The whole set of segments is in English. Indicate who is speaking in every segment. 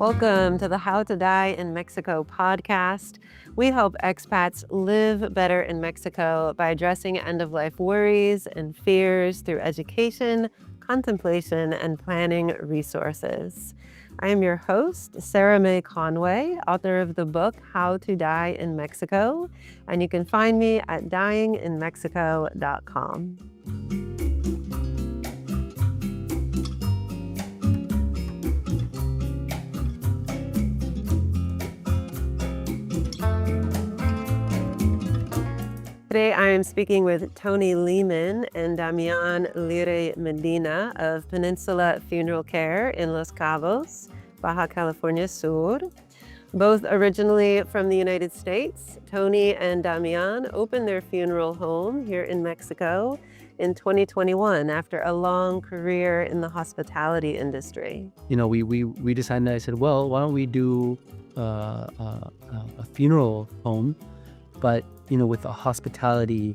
Speaker 1: Welcome to the How to Die in Mexico podcast. We help expats live better in Mexico by addressing end-of-life worries and fears through education, contemplation, and planning resources. I am your host, Sarah Mae Conway, author of the book How to Die in Mexico, and you can find me at dyinginmexico.com. Today, I am speaking with Toni Lehman and Damián Lire Medina of Peninsula Funeral Care in Los Cabos, Baja California Sur. Both originally from the United States, Toni and Damián opened their funeral home here in Mexico in 2021 after a long career in the hospitality industry.
Speaker 2: You know, we decided, I said, well, why don't we do a funeral home, but, you know, with a hospitality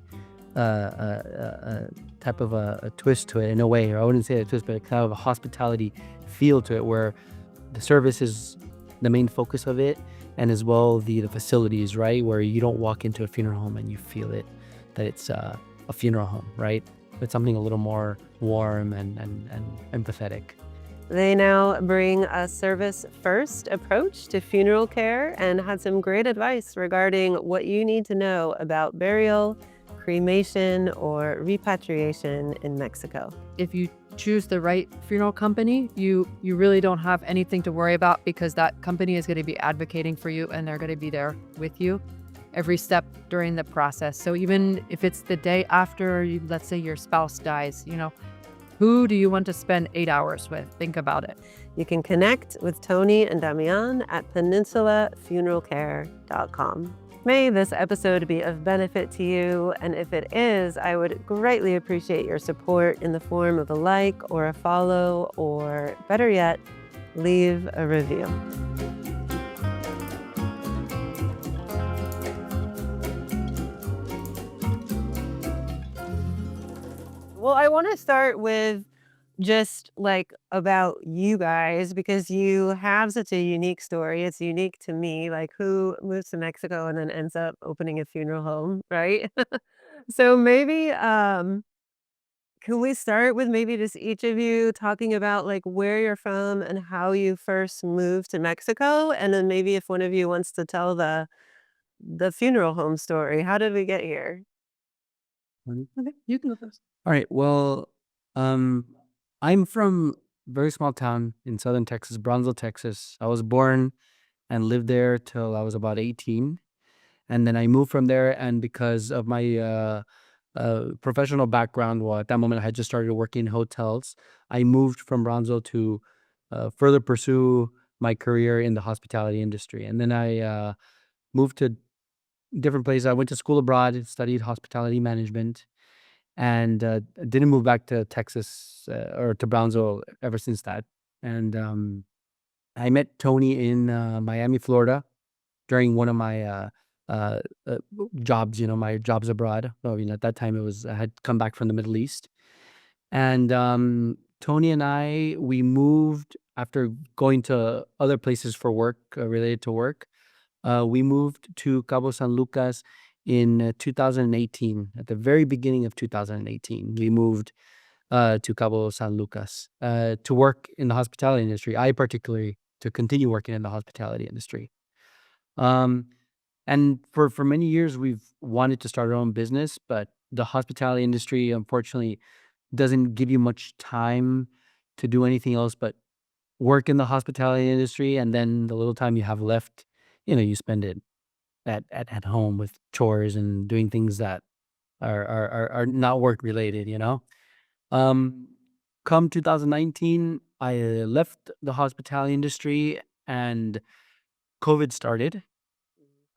Speaker 2: type of a twist to it in a way, or I wouldn't say a twist, but kind of a hospitality feel to it where the service is the main focus of it, and as well the facilities, right, where you don't walk into a funeral home and you feel it, that it's a funeral home, right? It's something a little more warm and empathetic.
Speaker 1: They now bring a service-first approach to funeral care and had some great advice regarding what you need to know about burial, cremation, or repatriation in Mexico.
Speaker 3: If you choose the right funeral company, you really don't have anything to worry about, because that company is going to be advocating for you and they're going to be there with you every step during the process. So even if it's the day after, let's say your spouse dies, you know, who do you want to spend 8 hours with? Think about it.
Speaker 1: You can connect with Toni and Damián at peninsulafuneralcare.com. May this episode be of benefit to you, and if it is, I would greatly appreciate your support in the form of a like or a follow, or better yet, leave a review. Well, I want to start with just like about you guys, because you have such a unique story. It's unique to me, like who moves to Mexico and then ends up opening a funeral home, right? So maybe can we start with maybe just each of you talking about like where you're from and how you first moved to Mexico, and then maybe if one of you wants to tell the funeral home story. How did we get here?
Speaker 3: Okay, you can go first.
Speaker 2: All right. Well, I'm from a very small town in southern Texas, Brownsville, Texas. I was born and lived there till I was about 18. And then I moved from there. And because of my professional background, well, at that moment I had just started working in hotels, I moved from Brownsville to further pursue my career in the hospitality industry. And then I moved to different places. I went to school abroad, studied hospitality management, and didn't move back to Texas or to Brownsville ever since that. And I met Toni in Miami, Florida, during one of my jobs. You know, my jobs abroad. So, you know, at that time I had come back from the Middle East, and Toni and we moved after going to other places for work related to work. We moved to Cabo San Lucas in 2018. At the very beginning of 2018, we moved to Cabo San Lucas to work in the hospitality industry. I particularly to continue working in the hospitality industry. And for many years, we've wanted to start our own business, but the hospitality industry, unfortunately, doesn't give you much time to do anything else but work in the hospitality industry. And then the little time you have left, you know, you spend it at home with chores and doing things that are not work related, you know. Come 2019, I left the hospitality industry and COVID started,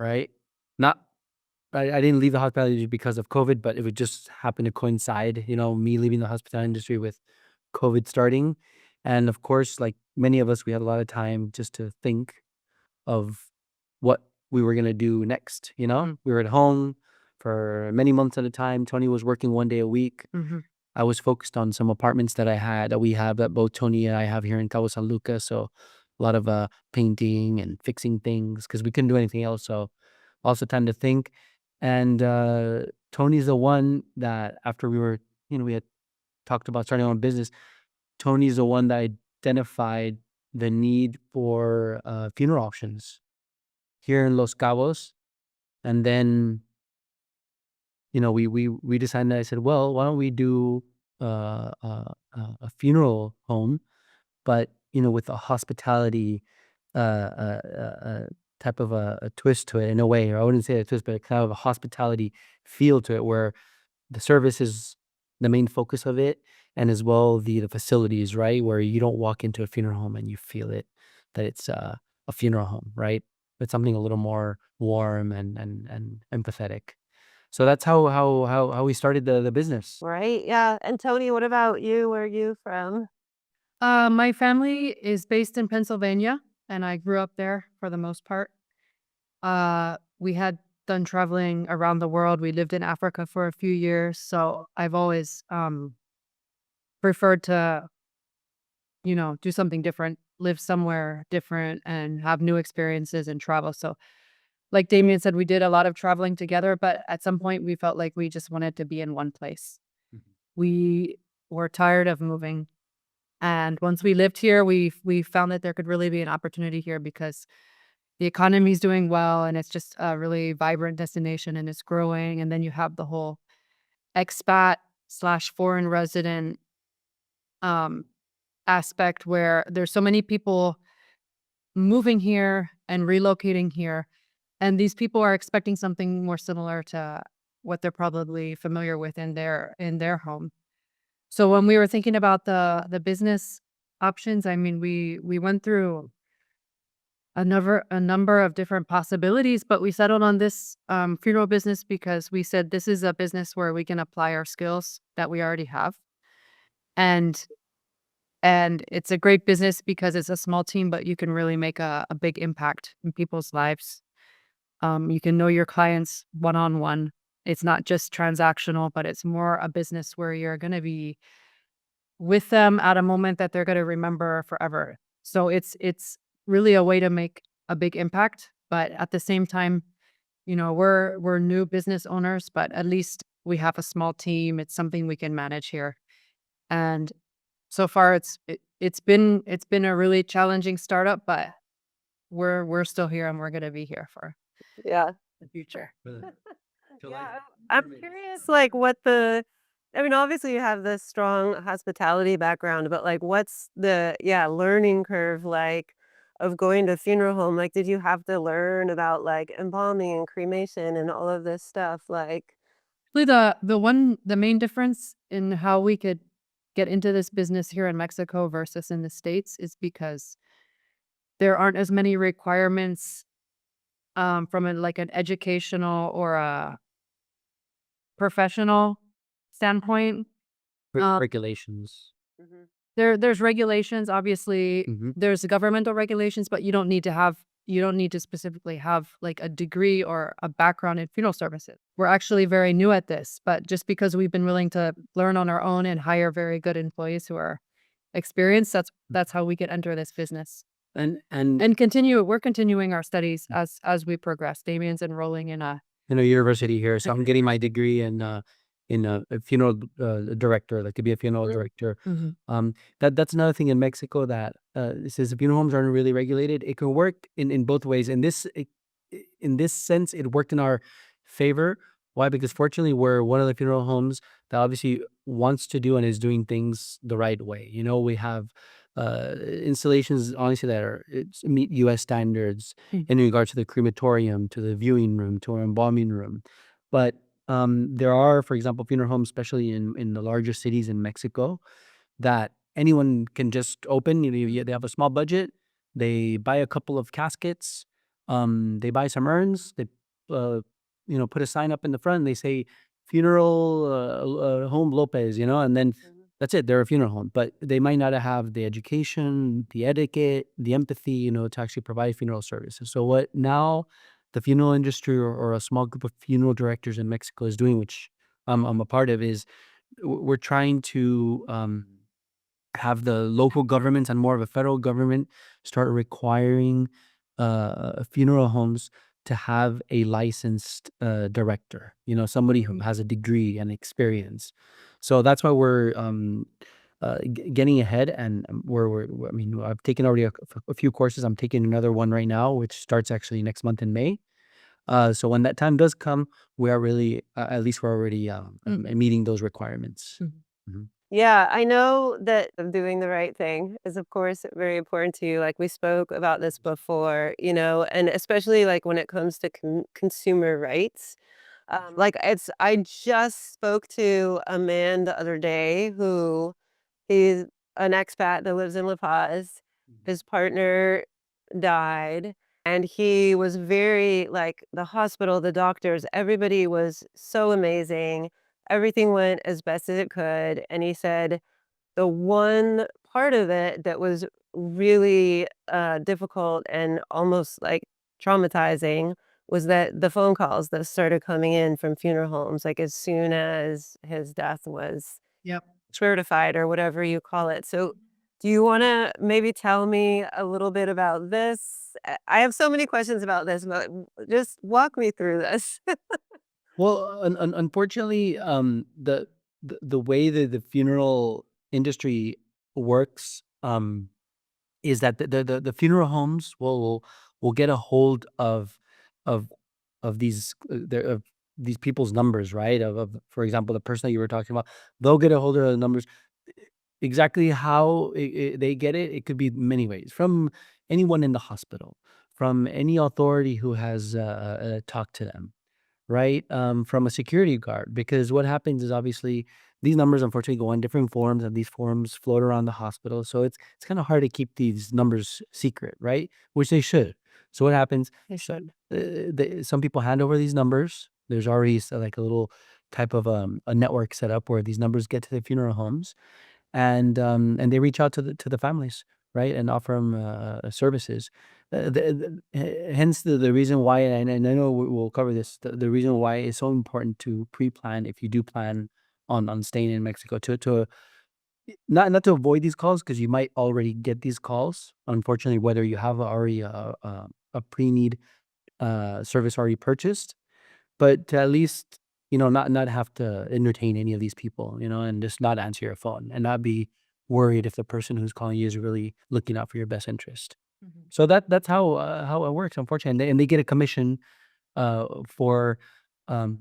Speaker 2: right? Not, I didn't leave the hospitality industry because of COVID, but it would just happen to coincide, you know, me leaving the hospitality industry with COVID starting. And of course, like many of us, we had a lot of time just to think of what we were going to do next. You know, we were at home for many months at a time. Toni was working 1 day a week. I was focused on some apartments that we have, that both Toni and I have here in Cabo San Lucas. So a lot of painting and fixing things because we couldn't do anything else. So also time to think. And Tony's the one that after we had talked about starting our own business, Tony's the one that identified the need for funeral options here in Los Cabos. And then, we decided, I said, well, why don't we do a funeral home, but, with a hospitality type of a twist to it in a way, or I wouldn't say a twist, but kind of a hospitality feel to it where the service is the main focus of it, and as well the facilities, right? Where you don't walk into a funeral home and you feel it, that it's a funeral home, right? It's something a little more warm and empathetic. So that's how we started the business.
Speaker 1: Right? Yeah. And Toni, what about you? Where are you from?
Speaker 3: My family is based in Pennsylvania, and I grew up there for the most part. We had done traveling around the world. We lived in Africa for a few years, so I've always preferred to, do something different, live somewhere different, and have new experiences and travel. So, like Damián said, we did a lot of traveling together, but at some point we felt like we just wanted to be in one place.
Speaker 2: Mhm.
Speaker 3: We were tired of moving. And once we lived here, we found that there could really be an opportunity here because the economy is doing well and it's just a really vibrant destination and it's growing. And then you have the whole expat slash foreign resident um, aspect where there's so many people moving here and relocating here. And these people are expecting something more similar to what they're probably familiar with in their home. So when we were thinking about the business options, I mean, we went through a number of different possibilities, but we settled on this funeral business because we said this is a business where we can apply our skills that we already have, and and it's a great business because it's a small team, but you can really make a big impact in people's lives. You can know your clients one on one. It's not just transactional, but it's more a business where you're going to be with them at a moment that they're gonna remember forever. So it's really a way to make a big impact, but at the same time, we're new business owners, but at least we have a small team. It's something we can manage here. And so far it's been a really challenging startup, but we're still here and we're gonna be here for
Speaker 1: Yeah.
Speaker 3: the future.
Speaker 1: Yeah, I'm curious, like, what the I mean, obviously, you have this strong hospitality background, but, like, what's the, learning curve like of going to funeral home? Like, did you have to learn about, like, embalming and cremation and all of this stuff? Like
Speaker 3: Really the main difference in how we could get into this business here in Mexico versus in the States is because there aren't as many requirements from an educational or a professional standpoint. Um,
Speaker 2: Regulations.
Speaker 1: Mhm.
Speaker 3: there's regulations, obviously.
Speaker 2: Hmm.
Speaker 3: There's governmental regulations, but you don't need to specifically have like a degree or a background in funeral services. We're actually very new at this, but just because we've been willing to learn on our own and hire very good employees who are experienced, that's how we could enter this business.
Speaker 2: And
Speaker 3: And we're continuing our studies as we progress. Damian's enrolling in a
Speaker 2: university here, so I'm getting my degree in a funeral director, like to be a funeral director.
Speaker 3: Mhm.
Speaker 2: That's another thing in Mexico that since the funeral homes aren't really regulated, it can work in both ways. In this sense, it worked in our favor. Why? Because fortunately, we're one of the funeral homes that obviously wants to do and is doing things the right way. We have installations, honestly, meet U.S. standards
Speaker 3: Mm.
Speaker 2: in regards to the crematorium, to the viewing room, to our embalming room. But there are, for example, funeral homes, especially in the larger cities in Mexico, that anyone can just open. They have a small budget. They buy a couple of caskets. They buy some urns. They, put a sign up in the front. And they say funeral home Lopez, and then
Speaker 1: Mhm.
Speaker 2: that's it. They're a funeral home, but they might not have the education, the etiquette, the empathy, to actually provide funeral services. So what now the funeral industry or a small group of funeral directors in Mexico is doing, which I'm a part of, is we're trying to have the local governments and more of a federal government start requiring funeral homes to have a licensed director, somebody who has a degree and experience. So that's why we're getting ahead, and I mean, I've taken already a few courses. I'm taking another one right now, which starts actually next month in May. So when that time does come, we are really, at least we're already meeting those requirements. Mhm.
Speaker 1: Yeah, I know that doing the right thing is, of course, very important to you. Like we spoke about this before, and especially like when it comes to consumer rights. I just spoke to a man the other day who he's an expat that lives in La Paz. His partner died, and he was very like the hospital, the doctors, everybody was so amazing. Everything went as best as it could, and he said the one part of it that was really, difficult and almost, like, traumatizing was that the phone calls that started coming in from funeral homes, like, as soon as his death was
Speaker 3: Yep.
Speaker 1: certified or whatever you call it. So, do you wanna maybe tell me a little bit about this? I have so many questions about this, but just walk me through this.
Speaker 2: Well, unfortunately, the way that the funeral industry works, is that the funeral homes will get a hold of of these of these people's numbers, right? Of for example, the person that you were talking about, they'll get a hold of the numbers. Exactly how they get it, it could be many ways, from anyone in the hospital, from any authority who has talked to them, right? From a security guard, because what happens is obviously these numbers unfortunately go on different forums, and these forums float around the hospital. So it's kind of hard to keep these numbers secret, right? Which they should. So what happens?
Speaker 3: They should.
Speaker 2: Some people hand over these numbers. There's already like a little type of a network set up where these numbers get to the funeral homes, and they reach out to the families, right, and offer them services. Hence the reason why, and I know we'll cover this. The reason why it's so important to pre-plan if you do plan on staying in Mexico, to not to avoid these calls, because you might already get these calls. Unfortunately, whether you have already a pre-need service already purchased, but to at least, not have to entertain any of these people, and just not answer your phone and not be worried if the person who's calling you is really looking out for your best interest.
Speaker 3: Mhm.
Speaker 2: So that's how it works, unfortunately, and they get a commission for um,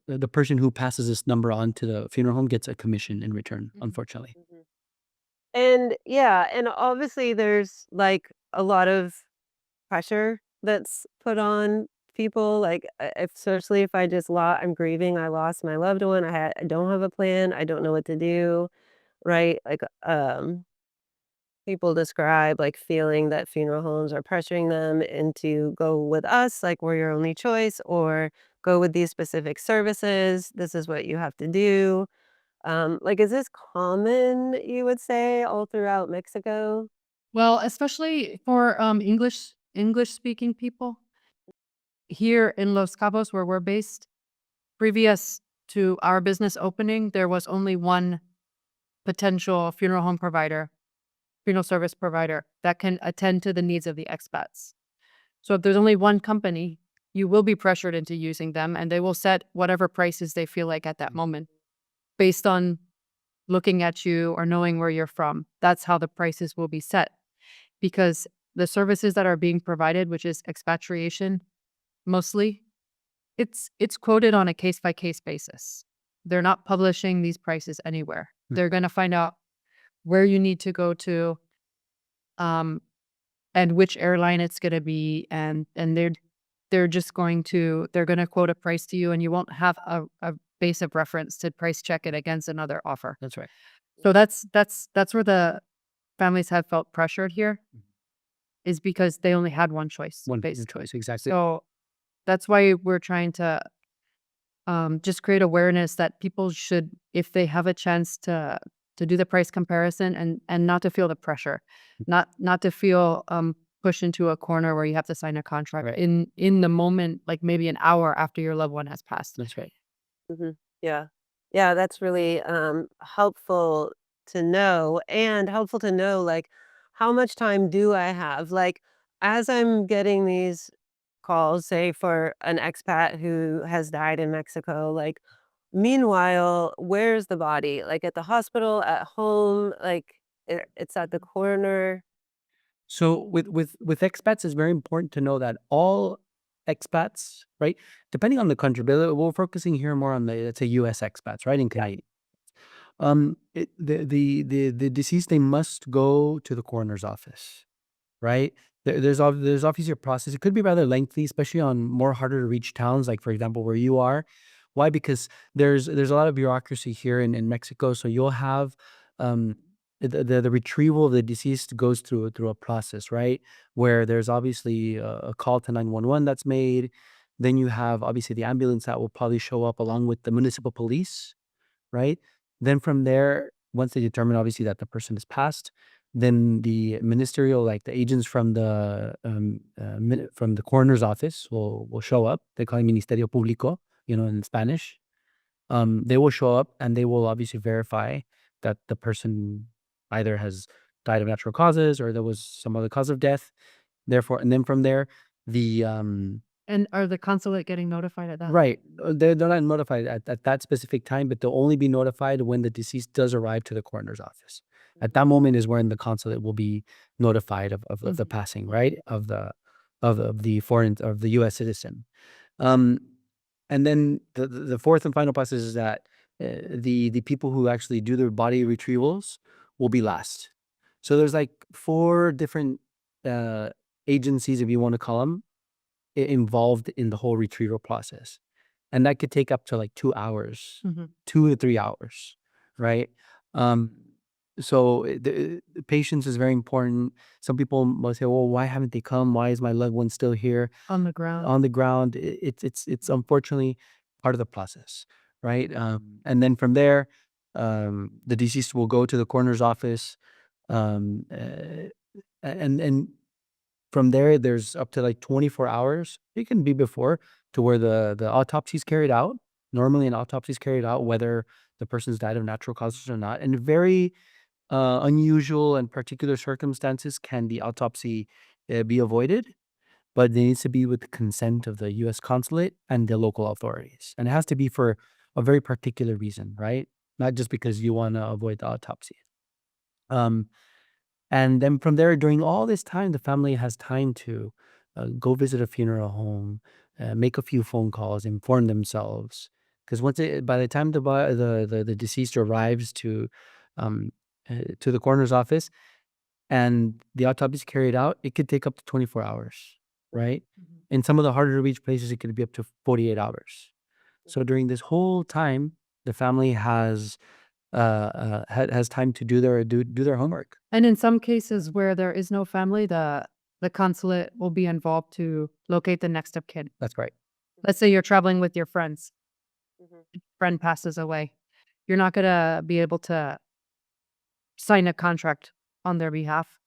Speaker 2: the person who passes this number on to the funeral home gets a commission in return,
Speaker 3: Mhm.
Speaker 2: unfortunately.
Speaker 1: Mhm. And yeah, and obviously there's like a lot of pressure that's put on people. Like, especially if I'm grieving, I lost my loved one. I don't have a plan. I don't know what to do. Right. Like, people describe like feeling that funeral homes are pressuring them into go with us, like we're your only choice, or go with these specific services. This is what you have to do. Like, is this common, you would say, all throughout Mexico?
Speaker 3: Well, especially for English speaking people here in Los Cabos, where we're based, previous to our business opening, there was only one potential funeral home provider, funeral service provider that can attend to the needs of the expats. So if there's only one company, you will be pressured into using them, and they will set whatever prices they feel like at that moment based on looking at you or knowing where you're from. That's how the prices will be set, because the services that are being provided, which is expatriation mostly, it's quoted on a case by case basis. They're not publishing these prices anywhere. They're going to find out where you need to go to, um, and which airline it's going to be, and they're going to quote a price to you, and you won't have a base of reference to price check it against another offer.
Speaker 2: That's right.
Speaker 3: So that's where the families have felt pressured here, is because they only had one choice,
Speaker 2: One
Speaker 3: basically.
Speaker 2: choice, exactly.
Speaker 3: So that's why we're trying to just create awareness that people should, if they have a chance to do the price comparison, and not to feel the pressure, not to feel pushed into a corner where you have to sign a contract
Speaker 2: Right.
Speaker 3: in the moment, like maybe an hour after your loved one has passed.
Speaker 2: That's right.
Speaker 1: Yeah. Yeah, that's really, helpful to know, and helpful to know, like, how much time do I have? Like, as I'm getting these calls, say, for an expat who has died in Mexico, like, meanwhile, where's the body? Like, at the hospital, at home, like, it's at the coroner?
Speaker 2: So with expats, it's very important to know that all expats, right? Depending on the country, but we're focusing here more on the, let's say, U.S. expats, right? In Canada, the deceased, they must go to the coroner's office, right? There's obviously a process. It could be rather lengthy, especially on more harder to reach towns, like for example where you are. Why? Because there's a lot of bureaucracy here in Mexico. So you'll have um, the retrieval of the deceased goes through a process, right? Where there's obviously a call to 911 that's made. Then you have obviously the ambulance that will probably show up along with the municipal police, right? Then from there, once they determine obviously that the person is passed, then the ministerial, like the agents from the coroner's office will show up. They call it Ministerio Público, in Spanish. They will show up and they will obviously verify that the person either has died of natural causes or there was some other cause of death. Therefore, and then from there, the
Speaker 3: And are the consulate getting notified at that?
Speaker 2: right. They're not notified at that specific time, but they'll only be notified when the deceased does arrive to the coroner's office. At that moment is when the consulate will be notified of the passing, right? Of the U.S. citizen. Um, and then the fourth and final process is that the people who actually do the body retrievals will be last. So there's like four different uh, agencies, if you want to call them, involved in the whole retrieval process. And that could take up to like 2 hours,
Speaker 3: Mhm.
Speaker 2: 2 to 3 hours, right? Um, so the patience is very important. Some people must say, well, why haven't they come? Why is my loved one still here
Speaker 3: On the ground.
Speaker 2: on the ground? It's unfortunately part of the process, right? And then from there, the deceased will go to the coroner's office, and from there, there's up to like 24 hours. It can be before to where the autopsy is carried out. Normally, an autopsy is carried out whether the person's died of natural causes or not. And very unusual and particular circumstances can the autopsy be avoided, but it needs to be with the consent of the U.S. consulate and the local authorities. And it has to be for a very particular reason, right? Not just because you want to avoid the autopsy. Um, and then from there, during all this time, the family has time to go visit a funeral home, make a few phone calls, inform themselves. Because by the time the deceased arrives um, to the coroner's office and the autopsy is carried out, it could take up to 24 hours, right?
Speaker 3: Mhm.
Speaker 2: In some of the harder to reach places, it could be up to 48 hours. So during this whole time, the family has time to do their homework.
Speaker 3: And in some cases where there is no family, the consulate will be involved to locate the next of kin.
Speaker 2: That's right.
Speaker 3: Let's say you're traveling with your friends.
Speaker 1: Mhm.
Speaker 3: Friend passes away. You're not gonna be able to sign a contract on their behalf.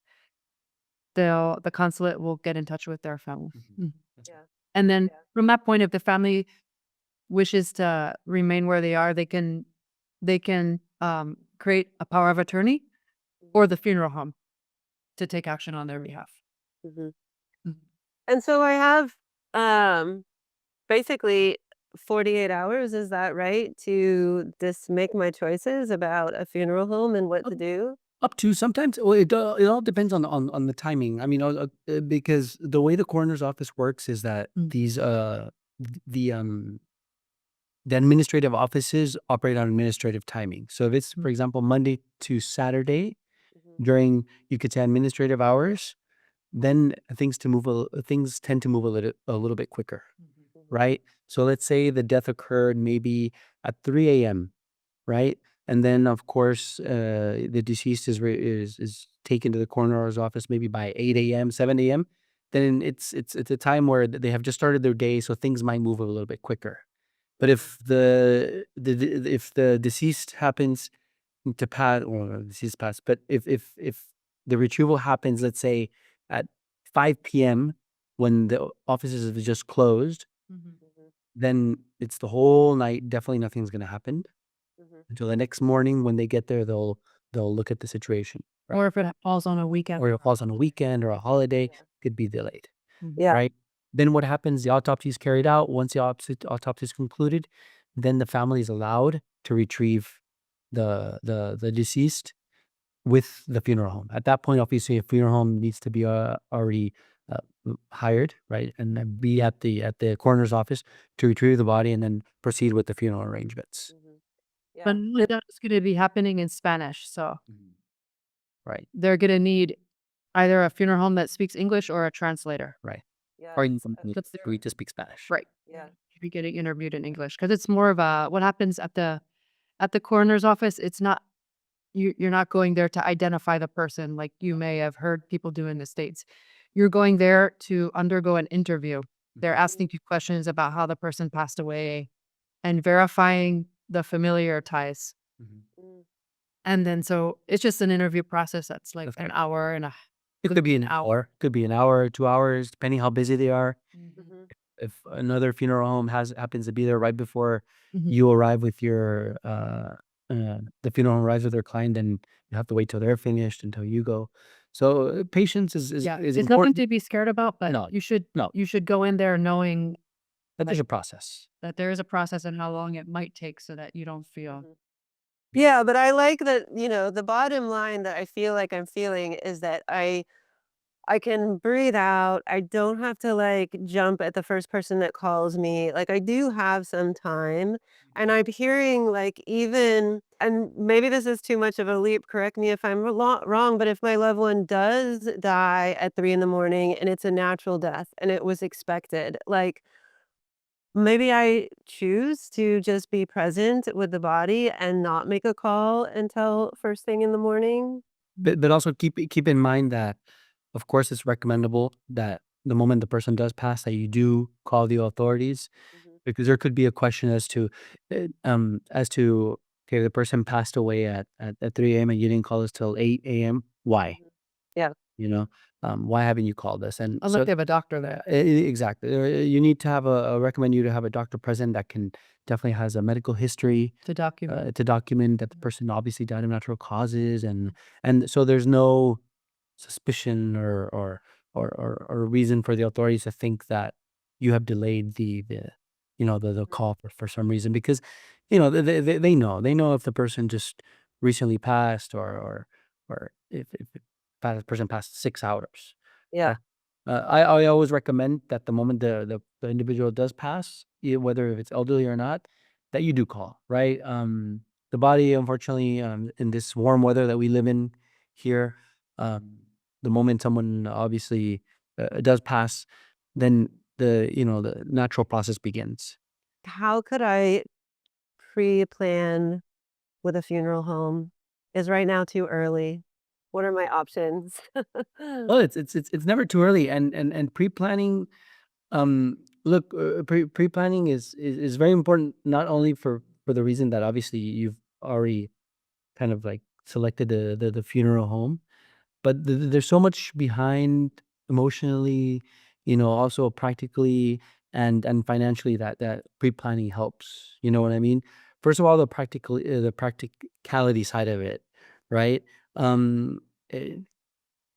Speaker 3: The consulate will get in touch with their family. Mm.
Speaker 1: Yeah.
Speaker 3: And then
Speaker 1: Yeah.
Speaker 3: from that point, if the family wishes to remain where they are, they can create a power of attorney or the funeral home to take action on their behalf.
Speaker 1: Mhm.
Speaker 3: Mhm.
Speaker 1: And so I have, um, basically 48 hours, is that right? To just make my choices about a funeral home and what to do?
Speaker 2: Up to sometimes, well, it all depends on the timing. I mean, because the way the coroner's office works is that
Speaker 3: Mm.
Speaker 2: the the administrative offices operate on administrative timing. So if it's, for
Speaker 3: Mm.
Speaker 2: example, Monday to Saturday
Speaker 1: Mhm.
Speaker 2: during, you could say, administrative hours, then things tend to move a little bit quicker,
Speaker 1: Mhm.
Speaker 2: right? So let's say the death occurred maybe at 3 a.m., right? And then, of course, the deceased is taken to the coroner's office maybe by 8 a.m., 7 a.m. Then it's a time where they have just started their day, so things might move a little bit quicker. But if the deceased happens to pass, or deceased pass, but if the retrieval happens, let's say at 5 p.m. when the offices have just closed,
Speaker 3: Mhm.
Speaker 1: Mhm.
Speaker 2: then it's the whole night. Definitely nothing's gonna happen
Speaker 1: Mhm.
Speaker 2: until the next morning. When they get there, they'll they'll look at the situation, right?
Speaker 3: Or if it falls on a weekend.
Speaker 2: Or if it falls on a weekend or a holiday, it could be delayed,
Speaker 1: Yeah.
Speaker 2: right? Then what happens? The autopsy is carried out. Once the autopsy is concluded, then the family is allowed to retrieve the deceased with the funeral home. At that point, obviously, a funeral home needs to be already hired, right, and then be at the coroner's office to retrieve the body and then proceed with the funeral arrangements.
Speaker 3: But that's going to be happening in Spanish. So
Speaker 2: Right,
Speaker 3: they're going to need either a funeral home that speaks English or a translator.
Speaker 2: right.
Speaker 1: Yeah.
Speaker 2: Or you
Speaker 3: That's
Speaker 2: we just speak Spanish.
Speaker 3: right.
Speaker 1: Yeah.
Speaker 3: Be getting interviewed in English because it's more of a what happens at the coroner's office. It's not you're not going there to identify the person like you may have heard people do in the States. You're going there to undergo an interview. They're asking you questions about how the person passed away and verifying the familiar ties.
Speaker 2: Mhm.
Speaker 3: And then so it's just an interview process that's like
Speaker 2: That's
Speaker 3: an
Speaker 2: right.
Speaker 3: hour and a
Speaker 2: It could be an hour, could be an hour, 2 hours, depending how busy they are. If another funeral home happens to be there right before you arrive with your the funeral home arrives with their client, then you have to wait till they're finished until you go. So patience is
Speaker 3: yeah,
Speaker 2: is
Speaker 3: it's nothing
Speaker 2: important.
Speaker 3: to be scared about, but
Speaker 2: No,
Speaker 3: you should
Speaker 2: no.
Speaker 3: go in there knowing
Speaker 2: That there's a process.
Speaker 3: that there is a process and how long it might take so that you don't feel
Speaker 1: Yeah, but I like that, the bottom line that I feel like I'm feeling is that I can breathe out. I don't have to like jump at the first person that calls me. Like I do have some time. And I'm hearing like even, and maybe this is too much of a leap, correct me if I'm wrong, but if my loved one does die at 3 in the morning and it's a natural death and it was expected, like maybe I choose to just be present with the body and not make a call until first thing in the morning.
Speaker 2: But also keep in mind that, of course, it's recommendable that the moment the person does pass, that you do call the authorities, because there could be a question as to okay, the person passed away at 3 a.m. and you didn't call us till 8 a.m. Why?
Speaker 1: Yeah.
Speaker 2: You know, why haven't you called us? And
Speaker 3: unless
Speaker 2: so
Speaker 3: they have a doctor there
Speaker 2: exactly, you need to have recommend you to have a doctor present that can definitely has a medical history
Speaker 3: to document.
Speaker 2: to document that the person obviously died of natural causes, and so there's no suspicion or reason for the authorities to think that you have delayed the call for some reason, because they know if the person just recently passed, or if the person passed 6 hours.
Speaker 1: Yeah.
Speaker 2: I always recommend that the moment the individual does pass, whether if it's elderly or not, that you do call, right? The body, unfortunately, in this warm weather that we live in here, the moment someone obviously does pass, then the natural process begins.
Speaker 1: How could I pre-plan with a funeral home? Is right now too early? What are my options?
Speaker 2: Well, it's never too early, and pre-planning. Look, pre-planning is very important, not only for the reason that obviously you've already kind of like selected the funeral home, but there's so much behind emotionally, also practically and financially that pre-planning helps. You know what I mean? First of all, the practicality side of it, right? Um, eh,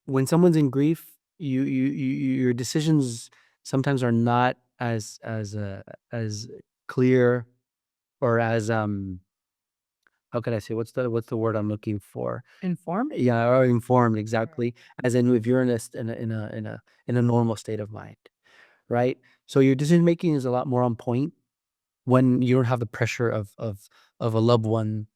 Speaker 2: when someone's in grief, your decisions sometimes are not as clear, or as how could I say, what's the word I'm looking for?
Speaker 3: Informed?
Speaker 2: Yeah, or informed, exactly. As in, if you're in a normal state of mind, right? So your decision making is a lot more on point when you don't have the pressure of a loved one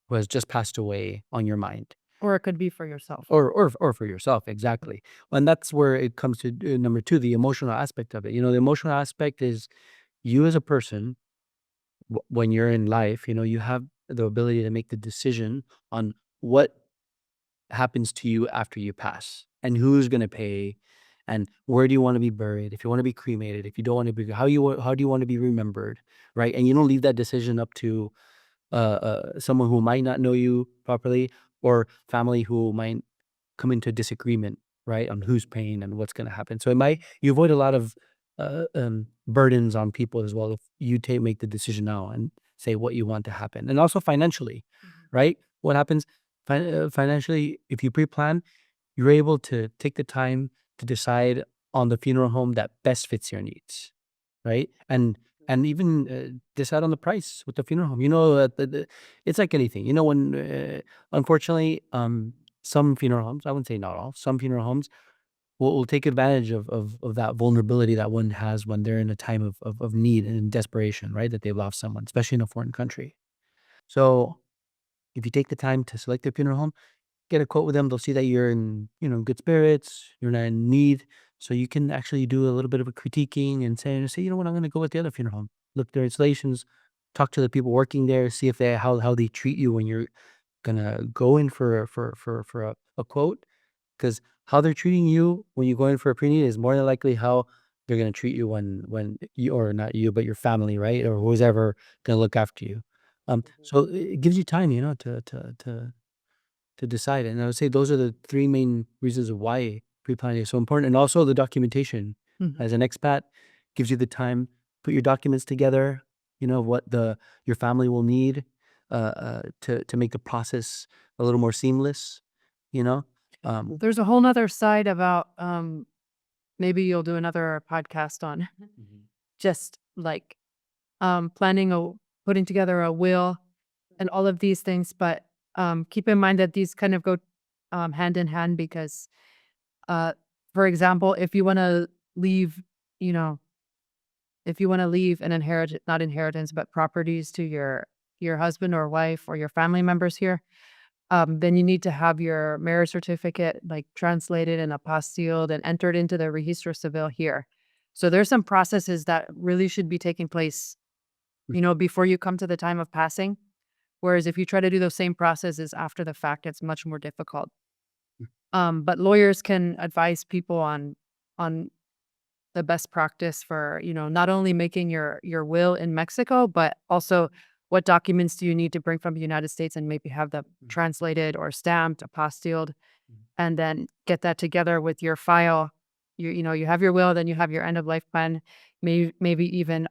Speaker 2: who has just passed away on your mind.
Speaker 3: Or it could be for yourself.
Speaker 2: Or for yourself, exactly. And that's where it comes to number two, the emotional aspect of it. The emotional aspect is you as a person, when you're in life, you have the ability to make the decision on what happens to you after you pass, and who's going to pay, and where do you want to be buried, if you want to be cremated, if you don't want to be, how do you want to be remembered, right? And you don't leave that decision up to someone who might not know you properly, or family who might come into disagreement, right, on who's paying and what's going to happen. So you avoid a lot of burdens on people as well if you make the decision now and say what you want to happen, and also financially, right? What happens? Financially, if you pre-plan, you're able to take the time to decide on the funeral home that best fits your needs, right? And even decide on the price with the funeral home. It's like anything. When unfortunately, some funeral homes, I wouldn't say not all, some funeral homes will take advantage of that vulnerability that one has when they're in a time of need and desperation, right? That they've lost someone, especially in a foreign country. So if you take the time to select a funeral home, get a quote with them. They'll see that you're in, good spirits. You're not in need, so you can actually do a little bit of a critiquing and say, you know what, I'm going to go with the other funeral home. Look at their installations, talk to the people working there, see if they how they treat you when you're gonna go in for a quote. Because how they're treating you when you go in for a pre-need is more than likely how they're gonna treat you when you, or not you, but your family, right, or who's ever gonna look after you. So it gives you time, to decide. And I would say those are the three main reasons of why pre-planning is so important. And also the documentation. As an expat, gives you the time, put your documents together, what your family will need to make the process a little more seamless, you know?
Speaker 3: There's a whole nother side about maybe you'll do another podcast on just like putting together a will and all of these things. But keep in mind that these kind of go hand in hand because, for example, if you want to leave, an not inheritance, but properties to your husband or wife or your family members here, then you need to have your marriage certificate like translated and apostilled and entered into the Registro Civil here. So there's some processes that really should be taking place, before you come to the time of passing. Whereas if you try to do those same processes after the fact, it's much more difficult. But lawyers can advise people on the best practice for, not only making your will in Mexico, but also what documents do you need to bring from the United States and maybe have them translated or stamped, apostilled, and then get that together with your file. You have your will, then you have your end of life plan, maybe even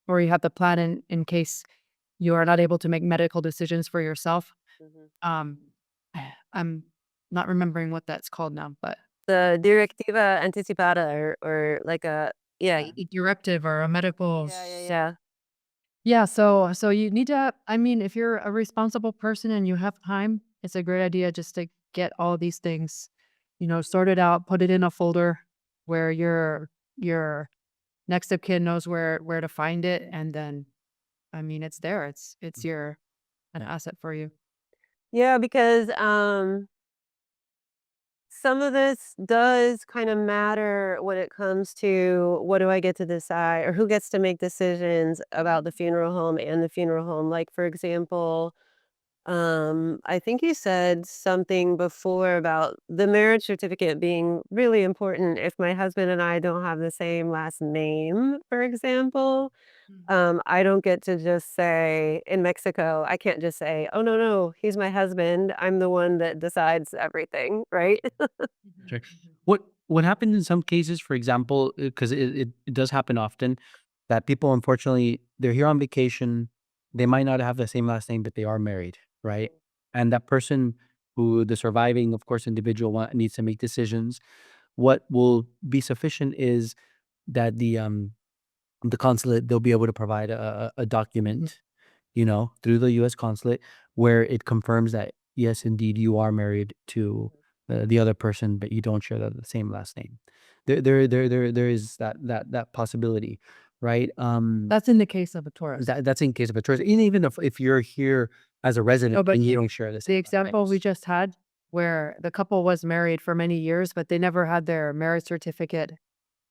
Speaker 3: or you have the plan in case you are not able to make medical decisions for yourself. Um, I'm not remembering what that's called now, but
Speaker 1: The directiva anticipada or like a yeah.
Speaker 3: directive or a medical.
Speaker 1: Yeah.
Speaker 3: Yeah, so you need to, I mean, if you're a responsible person and you have time, it's a great idea just to get all these things, sorted out, put it in a folder where your next of kin knows where to find it, and then, I mean, it's there. It's an asset for you.
Speaker 1: Yeah, because some of this does kind of matter when it comes to what do I get to decide or who gets to make decisions about the funeral home and the funeral home. Like, for example, I think you said something before about the marriage certificate being really important if my husband and I don't have the same last name, for example. I don't get to just say in Mexico, I can't just say, "Oh, no, no, he's my husband. I'm the one that decides everything," right?
Speaker 2: Sure. What happens in some cases, for example, because it does happen often, that people, unfortunately, they're here on vacation, they might not have the same last name, but they are married, right? And that person who the surviving, of course, individual needs to make decisions. What will be sufficient is that the consulate, they'll be able to provide a document, through the U.S. consulate where it confirms that, yes, indeed, you are married to the other person, but you don't share the same last name. There is that possibility, right?
Speaker 3: That's in the case of a tourist.
Speaker 2: That's in case of a tourist. And even if you're here as a resident
Speaker 3: but
Speaker 2: and you don't share the
Speaker 3: The
Speaker 2: same last
Speaker 3: example we
Speaker 2: names.
Speaker 3: just had where the couple was married for many years, but they never had their marriage certificate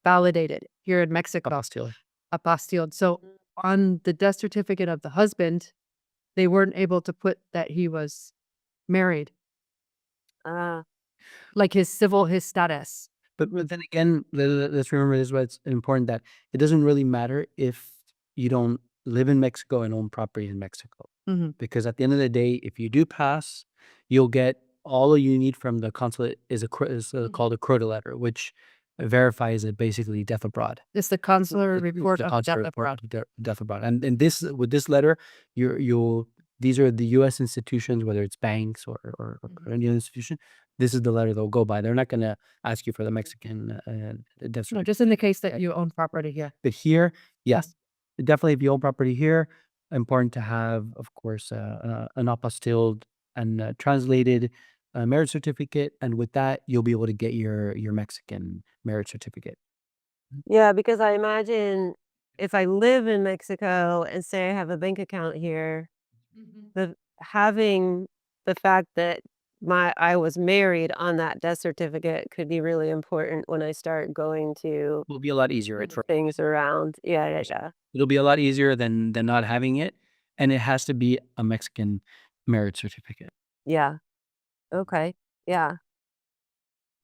Speaker 3: validated here in Mexico,
Speaker 2: Apostille.
Speaker 3: apostilled. So on the death certificate of the husband, they weren't able to put that he was married,
Speaker 1: Ah,
Speaker 3: like his status.
Speaker 2: But then again, let's remember this, why it's important that it doesn't really matter if you don't live in Mexico and own property in Mexico. Because at the end of the day, if you do pass, you'll get all you need from the consulate is called a crota letter, which verifies it, basically death abroad.
Speaker 3: It's the consular report
Speaker 2: The
Speaker 3: of
Speaker 2: consular
Speaker 3: death
Speaker 2: report
Speaker 3: abroad.
Speaker 2: of death abroad. And this with this letter, you'll these are the U.S. institutions, whether it's banks or any other institution. This is the letter they'll go by. They're not going to ask you for the Mexican death
Speaker 3: No,
Speaker 2: certificate.
Speaker 3: just in the case that you own property here.
Speaker 2: But here, yes, definitely if you own property here, important to have, of course, an apostilled and translated marriage certificate. And with that, you'll be able to get your Mexican marriage certificate.
Speaker 1: Yeah, because I imagine if I live in Mexico and say I have a bank account here, having the fact that I was married on that death certificate could be really important when I start going to
Speaker 2: Will be a lot easier.
Speaker 1: move things around. Yeah.
Speaker 2: It'll be a lot easier than not having it, and it has to be a Mexican marriage certificate.
Speaker 1: Yeah. Okay. Yeah.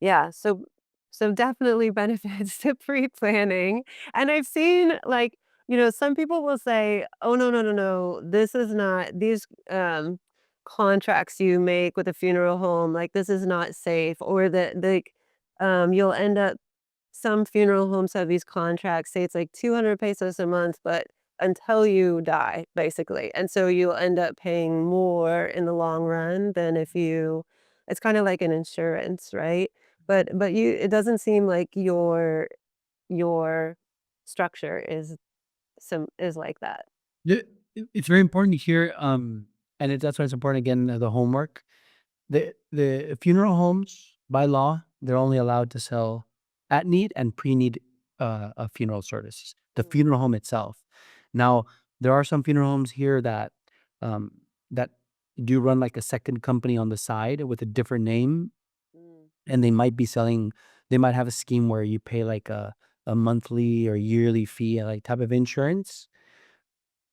Speaker 1: Yeah. So definitely benefits to pre-planning. And I've seen like, some people will say, "Oh no. This is not these contracts you make with a funeral home, like this is not safe." Or that you'll end up some funeral homes have these contracts, say it's like 200 pesos a month, but until you die, basically. And so you'll end up paying more in the long run than if it's kind of like an insurance, right? But it doesn't seem like your structure is like that.
Speaker 2: It's very important to hear, and that's why it's important again, the homework. The funeral homes, by law, they're only allowed to sell at need and pre-need funeral services. The funeral home itself. Now, there are some funeral homes here um, that do run like a second company on the side with a different name,
Speaker 1: Mm.
Speaker 2: and they might be selling. They might have a scheme where you pay like a monthly or yearly fee, like type of insurance.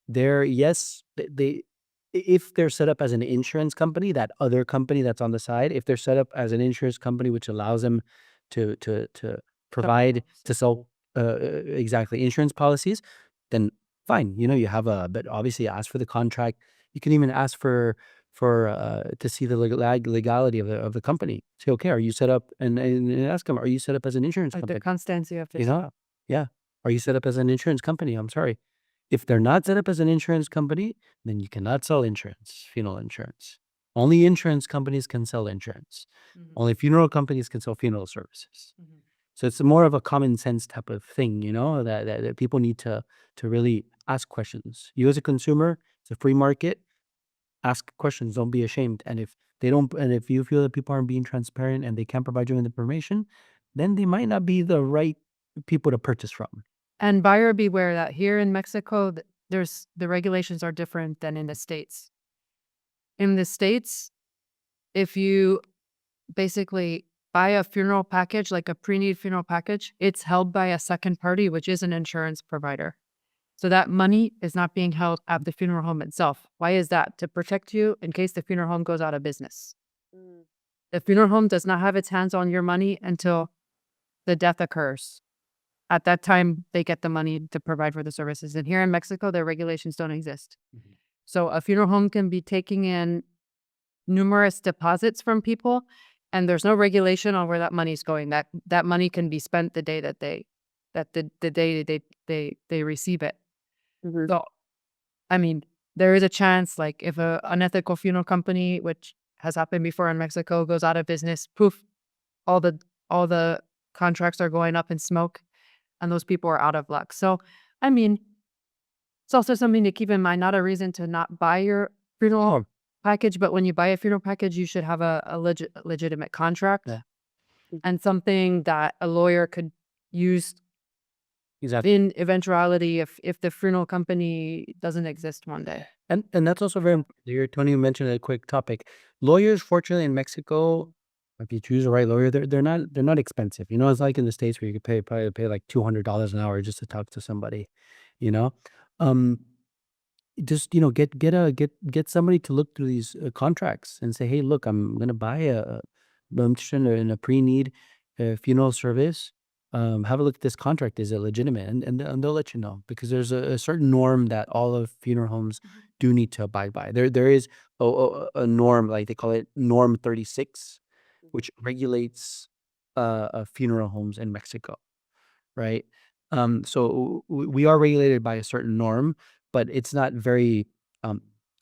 Speaker 2: Yes, if they're set up as an insurance company, that other company that's on the side, if they're set up as an insurance company, which allows them to provide to sell exactly insurance policies, then fine. You have but obviously ask for the contract. You can even ask for to see the legality of the company. Say, okay, are you set up, and ask them, are you set up as an insurance
Speaker 3: Like the
Speaker 2: company?
Speaker 3: constancia
Speaker 2: You know, yeah. Are you set up as an insurance company? I'm sorry. If they're not set up as an insurance company, then you cannot sell insurance, funeral insurance. Only insurance companies can sell insurance. Only funeral companies can sell funeral services. So it's more of a common sense type of thing, that people need to really ask questions. You as a consumer, it's a free market. Ask questions. Don't be ashamed. And if you feel that people aren't being transparent and they can't provide you with information, then they might not be the right people to purchase from.
Speaker 3: And buyer beware that here in Mexico, the regulations are different than in the States. In the States, if you basically buy a funeral package, like a pre-need funeral package, it's held by a second party, which is an insurance provider. So that money is not being held at the funeral home itself. Why is that? To protect you in case the funeral home goes out of business.
Speaker 1: Mm.
Speaker 3: The funeral home does not have its hands on your money until the death occurs. At that time, they get the money to provide for the services. And here in Mexico, their regulations don't exist. So a funeral home can be taking in numerous deposits from people, and there's no regulation on where that money's going. That money can be spent the day the day they receive it.
Speaker 1: Mhm.
Speaker 3: So, I mean, there is a chance, like if a unethical funeral company, which has happened before in Mexico, goes out of business, poof, all the contracts are going up in smoke, and those people are out of luck. So, I mean, it's also something to keep in mind. Not a reason to not buy your funeral package, but when you buy a funeral package, you should have a legitimate contract.
Speaker 2: Yeah.
Speaker 3: And something that a lawyer could use
Speaker 2: Exactly.
Speaker 3: in eventuality if the funeral company doesn't exist one day.
Speaker 2: And that's also very important. Here, Tony mentioned a quick topic. Lawyers, fortunately, in Mexico, if you choose the right lawyer, they're not expensive. It's like in the States where you could probably pay like $200 an hour just to talk to somebody. You know, um, just get somebody to look through these contracts and say, hey, look, I'm gonna buy I'm interested in a pre-need funeral service. Have a look at this contract. Is it legitimate? And they'll let you know, because there's a certain norm that all of funeral homes do need to abide by. There is a norm, like they call it Norm 36, which regulates funeral homes in Mexico, right? So we are regulated by a certain norm, but it's not very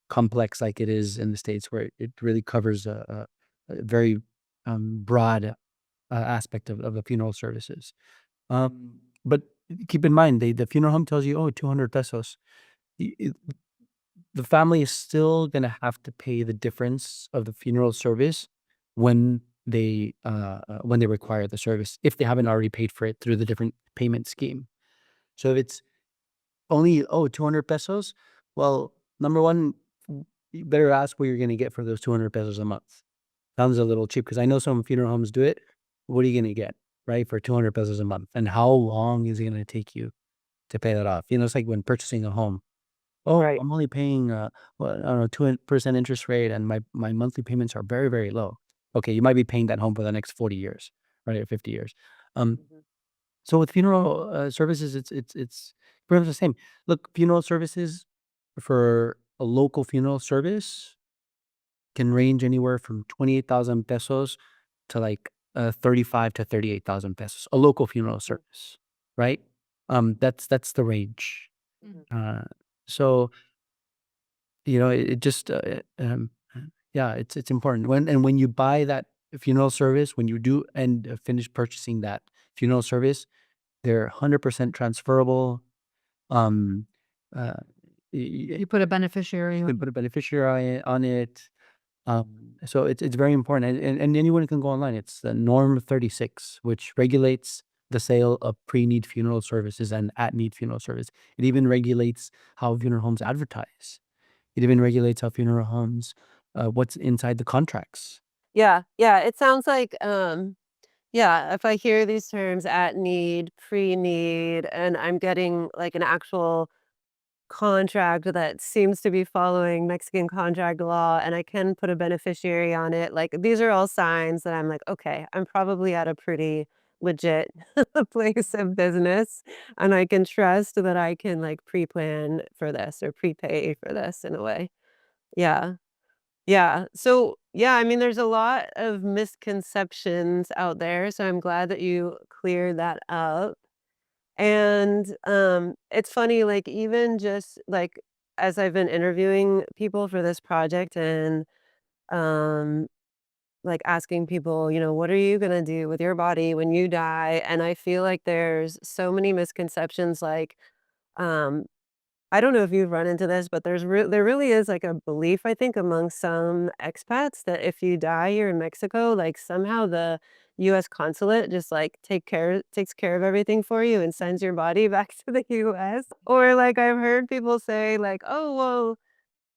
Speaker 2: complex like it is in the States, where it really covers a very broad aspect of the funeral services. But keep in mind, the funeral home tells you, oh, 200 pesos. The family is still going to have to pay the difference of the funeral service when they require the service, if they haven't already paid for it through the different payment scheme. So if it's only 200 pesos, well, number one, you better ask what you're going to get for those 200 pesos a month. Sounds a little cheap, because I know some funeral homes do it. What are you going to get, right, for 200 pesos a month? And how long is it going to take you to pay that off? It's like when purchasing a home. Oh,
Speaker 1: Right.
Speaker 2: I'm only paying, I don't know, 2% interest rate, and my monthly payments are very, very low. Okay, you might be paying that home for the next 40 years, right, or 50 years.
Speaker 1: Mhm.
Speaker 2: So with funeral services, it's pretty much the same. Look, funeral services for a local funeral service can range anywhere from 28,000 pesos to like 35 to 38,000 pesos. A local funeral service, right? That's the range.
Speaker 1: Mhm.
Speaker 2: Uh, so it just yeah, it's important when you buy that funeral service, when you do and finish purchasing that funeral service, they're 100% transferable. Um, uh, y-
Speaker 3: You put a beneficiary
Speaker 2: you can
Speaker 3: on.
Speaker 2: put a beneficiary on it. So it's very important, and anyone can go online. It's the Norm 36, which regulates the sale of pre-need funeral services and at-need funeral service. It even regulates how funeral homes advertise. It even regulates how funeral homes, what's inside the contracts.
Speaker 1: Yeah, yeah, it sounds like, yeah, if I hear these terms at need, pre-need, and I'm getting like an actual contract that seems to be following Mexican contract law, and I can put a beneficiary on it, like, these are all signs that I'm like, "Okay, I'm probably at a pretty legit place of business, and I can trust that I can, like, pre-plan for this or prepay for this in a way." Yeah. Yeah. So, yeah, I mean, there's a lot of misconceptions out there, so I'm glad that you cleared that up. And it's funny, like even just like as I've been interviewing people for this project and um like asking people, what are you going to do with your body when you die? And I feel like there's so many misconceptions like um I don't know if you've run into this, but there really is, like, a belief, I think, among some expats that if you die here in Mexico, like, somehow the US consulate just, like, takes care of everything for you and sends your body back to the US. Or, like, I've heard people say, like, "Oh, well,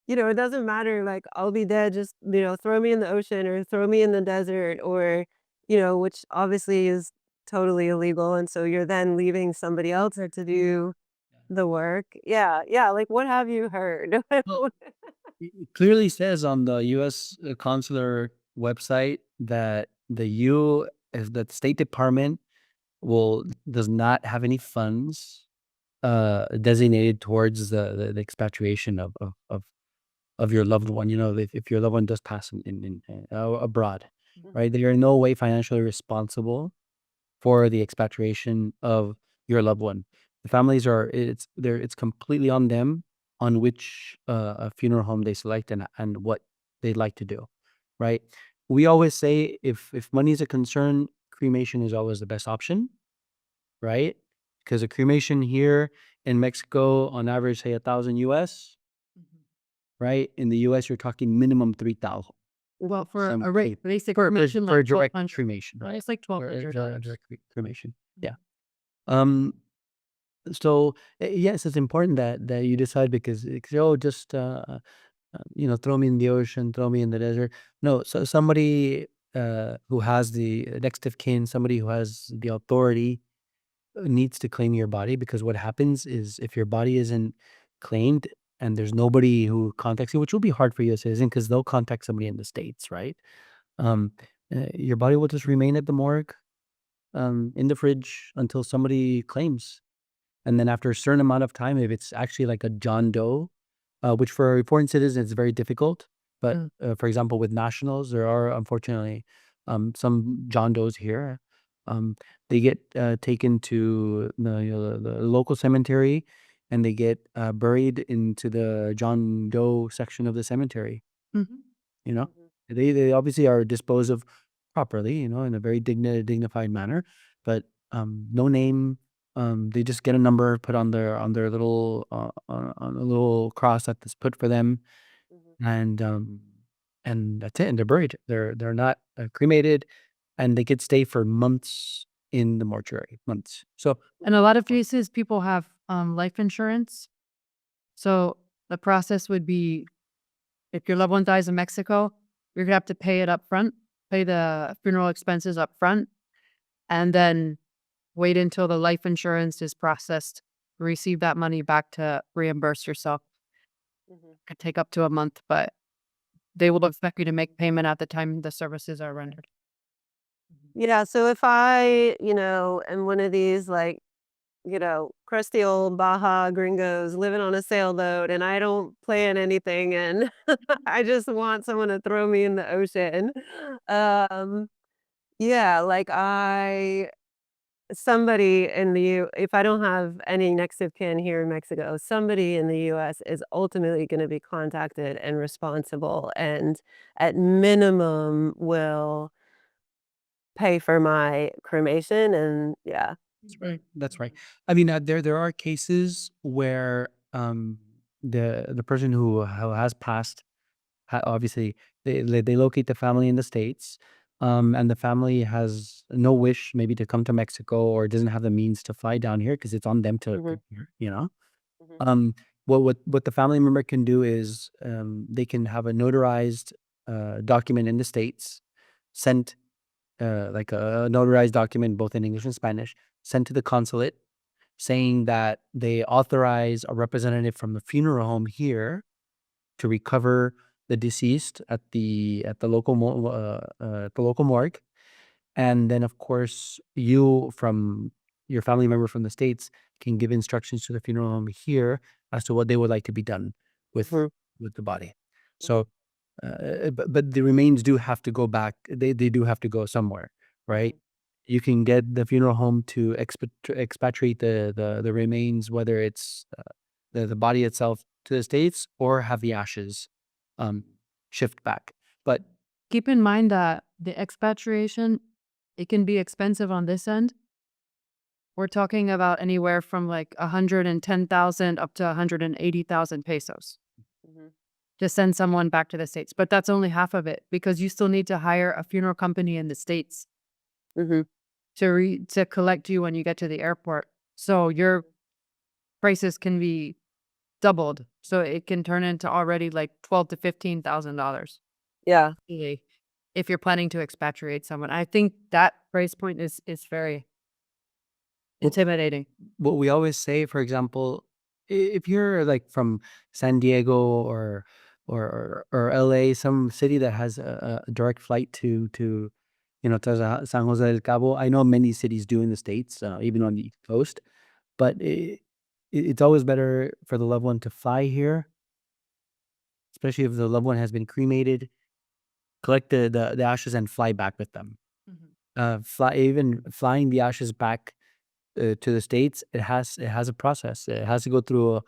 Speaker 1: it doesn't matter, like, I'll be dead, just, throw me in the ocean or throw me in the desert," or, which obviously is totally illegal, and so you're then leaving somebody else to do the work. Yeah, yeah, like, what have you heard?
Speaker 2: Well, it clearly says on the U.S. consular website that the State Department does not have any funds designated towards the expatriation of your loved one. If your loved one does pass in abroad,
Speaker 1: Mhm.
Speaker 2: right? They are in no way financially responsible for the expatriation of your loved one. The families it's completely on them on which funeral home they select and what they'd like to do, right? We always say if money is a concern, cremation is always the best option, right? Because a cremation here in Mexico on average, say 1,000 US,
Speaker 3: Mhm.
Speaker 2: right? In the US, you're talking minimum 3,000.
Speaker 3: Well, for
Speaker 2: Some
Speaker 3: a rate basic
Speaker 2: for
Speaker 3: cremation,
Speaker 2: for
Speaker 3: like
Speaker 2: a direct
Speaker 3: 1,200.
Speaker 2: cremation, right?
Speaker 3: It's like
Speaker 2: For a
Speaker 3: 1,200.
Speaker 2: direct cremation, yeah. Um, So yes, it's important that you decide because just throw me in the ocean, throw me in the desert. No, so somebody who has the next of kin, somebody who has the authority needs to claim your body, because what happens is if your body isn't claimed and there's nobody who contacts you, which will be hard for you as a citizen because they'll contact somebody in the States, right? Um, your body will just remain at the morgue, in the fridge until somebody claims. And then after a certain amount of time, if it's actually like a John Doe, which for a foreign citizen is very difficult, but
Speaker 3: Mm.
Speaker 2: for example, with nationals, there are unfortunately some John Does here. Um, they get taken to the local cemetery. and they get buried into the John Doe section of the cemetery.
Speaker 3: Mhm.
Speaker 2: You know,
Speaker 1: Mhm.
Speaker 2: they obviously are disposed of properly, in a very dignified manner, but no name. They just get a number put on their little on a little cross that's put for them,
Speaker 1: Mhm.
Speaker 2: and that's it. And they're buried. They're not cremated, and they could stay for months in the mortuary, months. So
Speaker 3: In a lot of cases, people have life insurance. So the process would be if your loved one dies in Mexico, you're gonna have to pay it up front, pay the funeral expenses up front, and then wait until the life insurance is processed, receive that money back to reimburse yourself.
Speaker 1: Mhm.
Speaker 3: Could take up to a month, but they will expect you to make payment at the time the services are rendered.
Speaker 1: Yeah, so if I, am one of these like, crusty old Baja gringos living on a sailboat and I don't plan anything and I just want someone to throw me in the ocean. Um, yeah, like somebody in the if I don't have any next of kin here in Mexico, somebody in the US is ultimately going to be contacted and responsible and at minimum will pay for my cremation and yeah.
Speaker 2: that's right. That's right. I mean, there are cases where the person who has passed, obviously they locate the family in the States, and the family has no wish maybe to come to Mexico or doesn't have the means to fly down here because it's on them to
Speaker 1: Mhm,
Speaker 2: come here.
Speaker 1: mhm,
Speaker 2: Um, what the family member can do is they can have a notarized document in the States sent, like a notarized document both in English and Spanish, sent to the consulate saying that they authorize a representative from the funeral home here to recover the deceased at the local morgue, and then of course you from your family member from the States can give instructions to the funeral home here as to what they would like to be done with
Speaker 1: mhm,
Speaker 2: the body.
Speaker 1: mhm,
Speaker 2: So but the remains do have to go back. They do have to go somewhere, right?
Speaker 1: mhm.
Speaker 2: You can get the funeral home to expatriate the remains, whether it's the body itself to the States or have the ashes um, shift back. But
Speaker 3: Keep in mind that the expatriation, it can be expensive on this end. We're talking about anywhere from like 110,000 up to 180,000 pesos
Speaker 1: Mhm.
Speaker 3: to send someone back to the States. But that's only half of it because you still need to hire a funeral company in the States
Speaker 1: Mhm.
Speaker 3: to collect you when you get to the airport. So your prices can be doubled. So it can turn into already like 12 to $15,000
Speaker 1: Yeah.
Speaker 3: if you're planning to expatriate someone. I think that price point is very
Speaker 2: well,
Speaker 3: intimidating.
Speaker 2: what we always say, for example, if you're like from San Diego or LA, some city that has a direct flight to San Jose del Cabo. I know many cities do in the States, even on the East Coast, but it's always better for the loved one to fly here, especially if the loved one has been cremated, collect the ashes and fly back with them.
Speaker 3: Mhm.
Speaker 2: Even flying the ashes back to the States, it has a process. It has to go through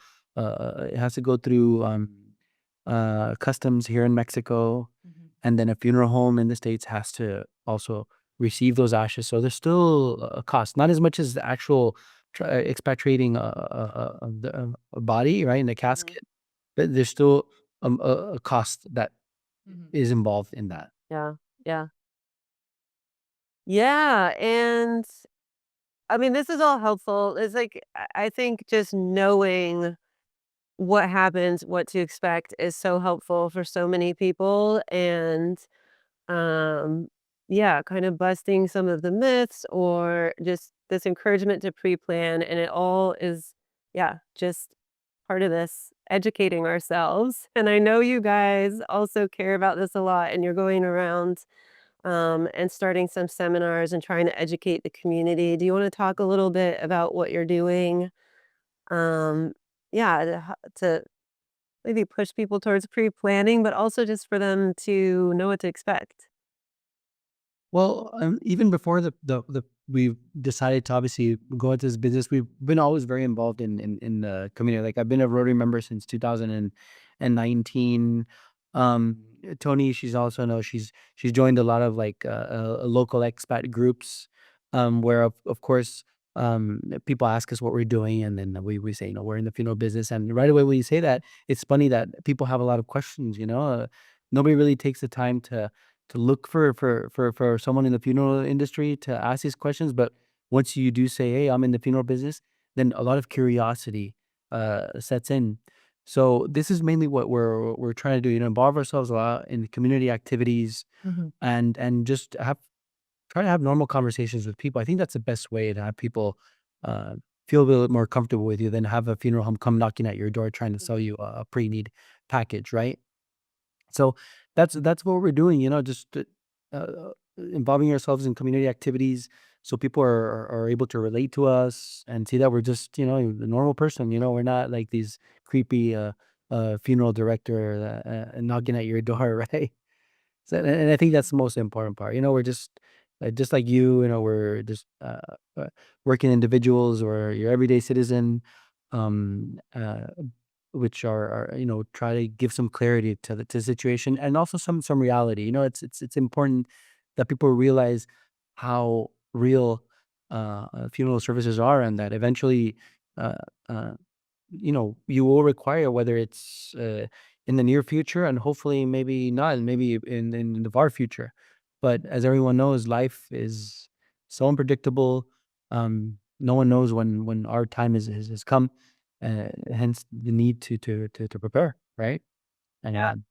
Speaker 2: customs here in Mexico,
Speaker 3: Mhm.
Speaker 2: and then a funeral home in the States has to also receive those ashes. So there's still a cost, not as much as the actual expatriating a body, right, in a
Speaker 1: Mhm.
Speaker 2: casket, but there's still a cost that
Speaker 3: Mhm.
Speaker 2: is involved in that.
Speaker 1: Yeah. Yeah. Yeah, and I mean, this is all helpful. It's like I think just knowing what happens, what to expect is so helpful for so many people and um yeah, kind of busting some of the myths or just this encouragement to pre-plan and it all is yeah, just part of this educating ourselves. And I know you guys also care about this a lot and you're going around and starting some seminars and trying to educate the community. Do you want to talk a little bit about what you're doing? Um, yeah, to maybe push people towards pre-planning, but also just for them to know what to expect.
Speaker 2: Well, even before the we've decided to obviously go into this business. We've been always very involved in the community. Like I've been a Rotary member since 2019. Um, Toni, she's also know she's joined a lot of like local expat groups, where of course people ask us what we're doing, and then we say, we're in the funeral business. And right away when you say that, it's funny that people have a lot of questions. Nobody really takes the time to look for someone in the funeral industry to ask these questions. But once you do say, "Hey, I'm in the funeral business," then a lot of curiosity sets in. So this is mainly what we're trying to do. Involve ourselves a lot in community activities,
Speaker 3: Mhm.
Speaker 2: and just try to have normal conversations with people. I think that's the best way to have people uh, feel a little bit more comfortable with you than have a funeral home come knocking at your door trying to sell you a pre-need package, right? So that's what we're doing, just involving ourselves in community activities, so people are able to relate to us and see that we're just, a normal person. We're not like these creepy funeral director knocking at your door, right? So, and I think that's the most important part. We're just like you. We're just working individuals or your everyday citizen, um, uh, which are try to give some clarity to the situation, and also some reality. It's important that people realize how real funeral services are, and that eventually uh, uh, you will require, whether it's in the near future, and hopefully maybe not, and maybe in the far future. But as everyone knows, life is so unpredictable. No one knows when our time has come. Hence the need to prepare, right? And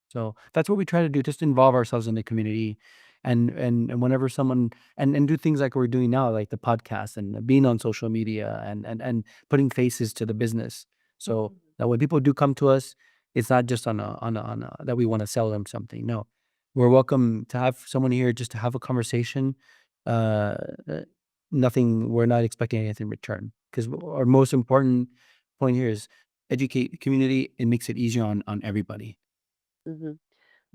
Speaker 2: so that's what we try to do, just involve ourselves in the community, and whenever someone, and do things like we're doing now, like the podcast and being on social media, and putting faces to the business. So that when people do come to us, it's not just on a that we want to sell them something. No, we're welcome to have someone here just to have a conversation. Uh, uh, Nothing. We're not expecting anything in return, because our most important point here is educate the community. It makes it easier on everybody.
Speaker 1: Mhm.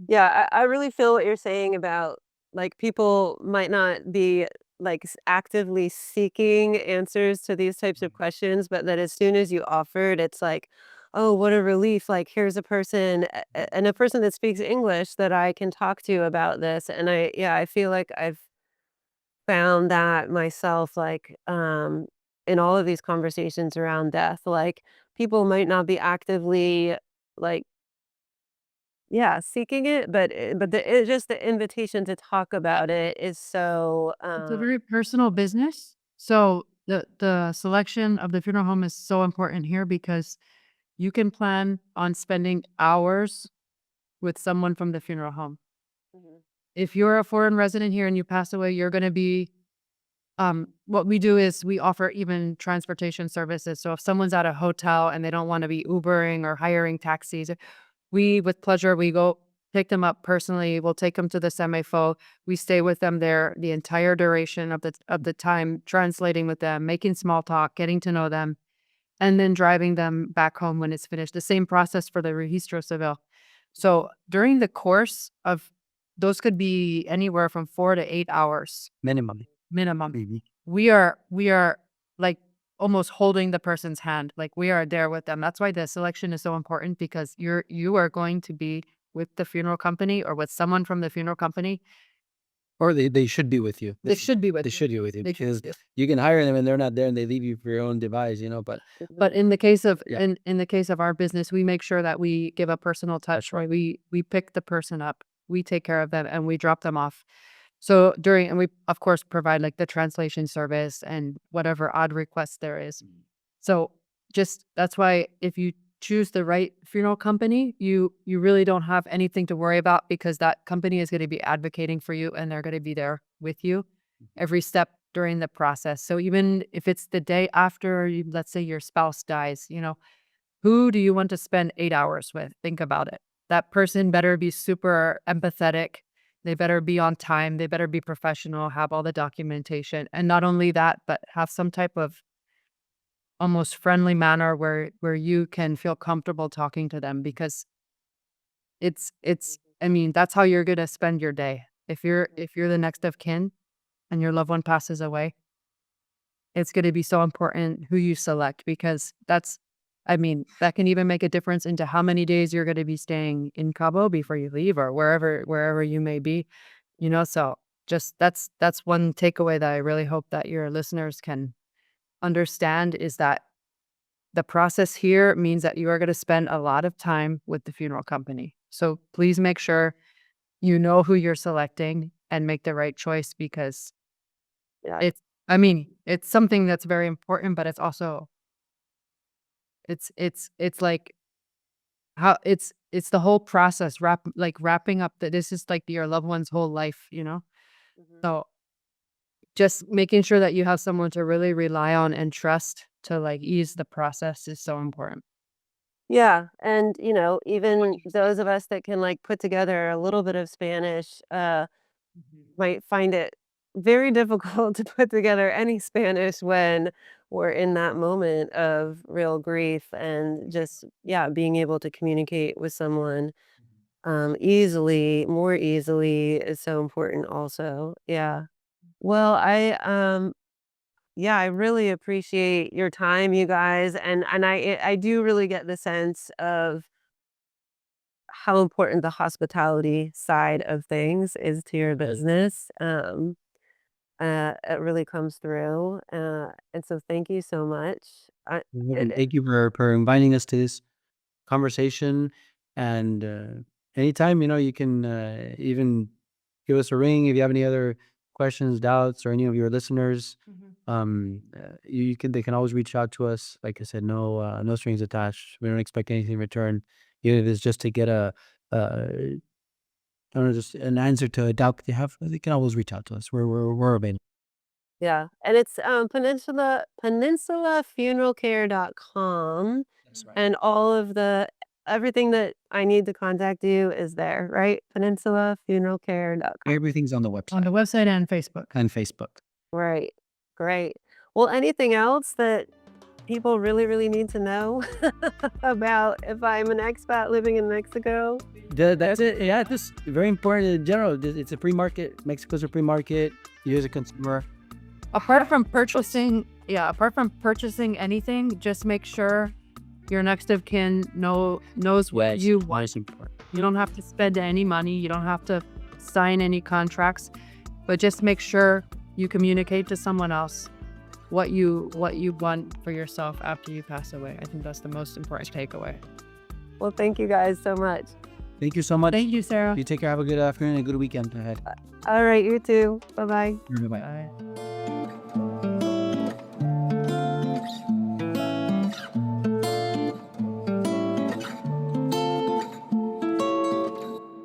Speaker 1: Yeah, I really feel what you're saying about, like, people might not be, like, actively seeking answers to these types of questions, but that as soon as you offered, it's like, oh, what a relief. Like, here's a person, and a person that speaks English that I can talk to about this. And yeah, I feel like I've found that myself, like, in all of these conversations around death, like, people might not be actively, like, yeah, seeking it, but just the invitation to talk about it is so,
Speaker 3: It's a very personal business. So the selection of the funeral home is so important here because you can plan on spending hours with someone from the funeral home.
Speaker 1: Mhm,
Speaker 3: If you're a foreign resident here and you pass away, you're going to be what we do is we offer even transportation services. So if someone's at a hotel and they don't want to be Ubering or hiring taxis, we, with pleasure, we go pick them up personally. We'll take them to the semi-fo. We stay with them there the entire duration of the time, translating with them, making small talk, getting to know them, and then driving them back home when it's finished. The same process for the registro civil. So during the course of those could be anywhere from 4 to 8 hours
Speaker 2: Minimum.
Speaker 3: minimum.
Speaker 2: Mhm.
Speaker 3: We are like almost holding the person's hand. Like we are there with them. That's why the selection is so important because you are going to be with the funeral company or with someone from the funeral company.
Speaker 2: Or they should be with you.
Speaker 3: They should be with
Speaker 2: They
Speaker 3: you.
Speaker 2: should be with you,
Speaker 3: They should
Speaker 2: because
Speaker 3: be.
Speaker 2: you can hire them and they're not there and they leave you for your own device. But
Speaker 1: mhm,
Speaker 3: But in the case of
Speaker 2: yeah,
Speaker 3: in the case of our business, we make sure that we give a personal touch, right? We pick the person up, we take care of them, and we drop them off. So during and we of course provide like the translation service and whatever odd requests there is. So just that's why if you choose the right funeral company, you really don't have anything to worry about because that company is going to be advocating for you and they're going to be there with you every step during the process. So even if it's the day after, let's say your spouse dies, who do you want to spend 8 hours with? Think about it. That person better be super empathetic. They better be on time. They better be professional, have all the documentation. And not only that, but have some type of almost friendly manner where you can feel comfortable talking to them because it's I mean, that's how you're gonna spend your day. If you're
Speaker 1: mhm,
Speaker 3: if you're the next of kin, and your loved one passes away, it's going to be so important who you select, because that can even make a difference into how many days you're going to be staying in Cabo before you leave, or wherever you may be, so just that's one takeaway that I really hope that your listeners can understand, is that the process here means that you are going to spend a lot of time with the funeral company. So please make sure you know who you're selecting and make the right choice, because
Speaker 1: Yeah.
Speaker 3: it's something that's very important, but it's also it's like how it's the whole process wrapping up that this is like your loved one's whole life,
Speaker 1: Mhm.
Speaker 3: So just making sure that you have someone to really rely on and trust to like ease the process is so important.
Speaker 1: Yeah, and, even those of us that can, like, put together a little bit of Spanish, might find it very difficult to put together any Spanish when we're in that moment of real grief, and just, yeah, being able to communicate with someone, more easily is so important also. Yeah. Well, I really appreciate your time, you guys, and I do really get the sense of how important the hospitality side of things is to your business. It really comes through, and so thank you so much.
Speaker 2: And thank you for inviting us to this conversation. And anytime, you can even give us a ring if you have any other questions, doubts, or any of your listeners. They can always reach out to us. Like I said, no strings attached. We don't expect anything in return. Even if it's just to get I don't know, just an answer to a doubt that they have, they can always reach out to us. We're available.
Speaker 1: Yeah, and it's, peninsulafuneralcare.com,
Speaker 2: That's right.
Speaker 1: and all of everything that I need to contact you is there, right? Peninsulafuneralcare.com.
Speaker 2: Everything's on the website.
Speaker 3: On the website and Facebook.
Speaker 2: And Facebook.
Speaker 1: Right. Great. Well, anything else that people really, really need to know about if I'm an expat living in Mexico?
Speaker 2: That's it. Yeah, just very important in general. It's a free market. Mexico's a free market. You as a consumer.
Speaker 3: Apart from purchasing anything, just make sure your next of kin knows what you want.
Speaker 2: Is important.
Speaker 3: You don't have to spend any money. You don't have to sign any contracts, but just make sure you communicate to someone else what you want for yourself after you pass away. I think that's the most important takeaway.
Speaker 1: Well, thank you guys so much.
Speaker 2: Thank you so much.
Speaker 3: Thank you, Sarah.
Speaker 2: You take care. Have a good afternoon and a good weekend ahead.
Speaker 1: All right, you too. Bye-bye.
Speaker 2: Bye.
Speaker 3: Bye.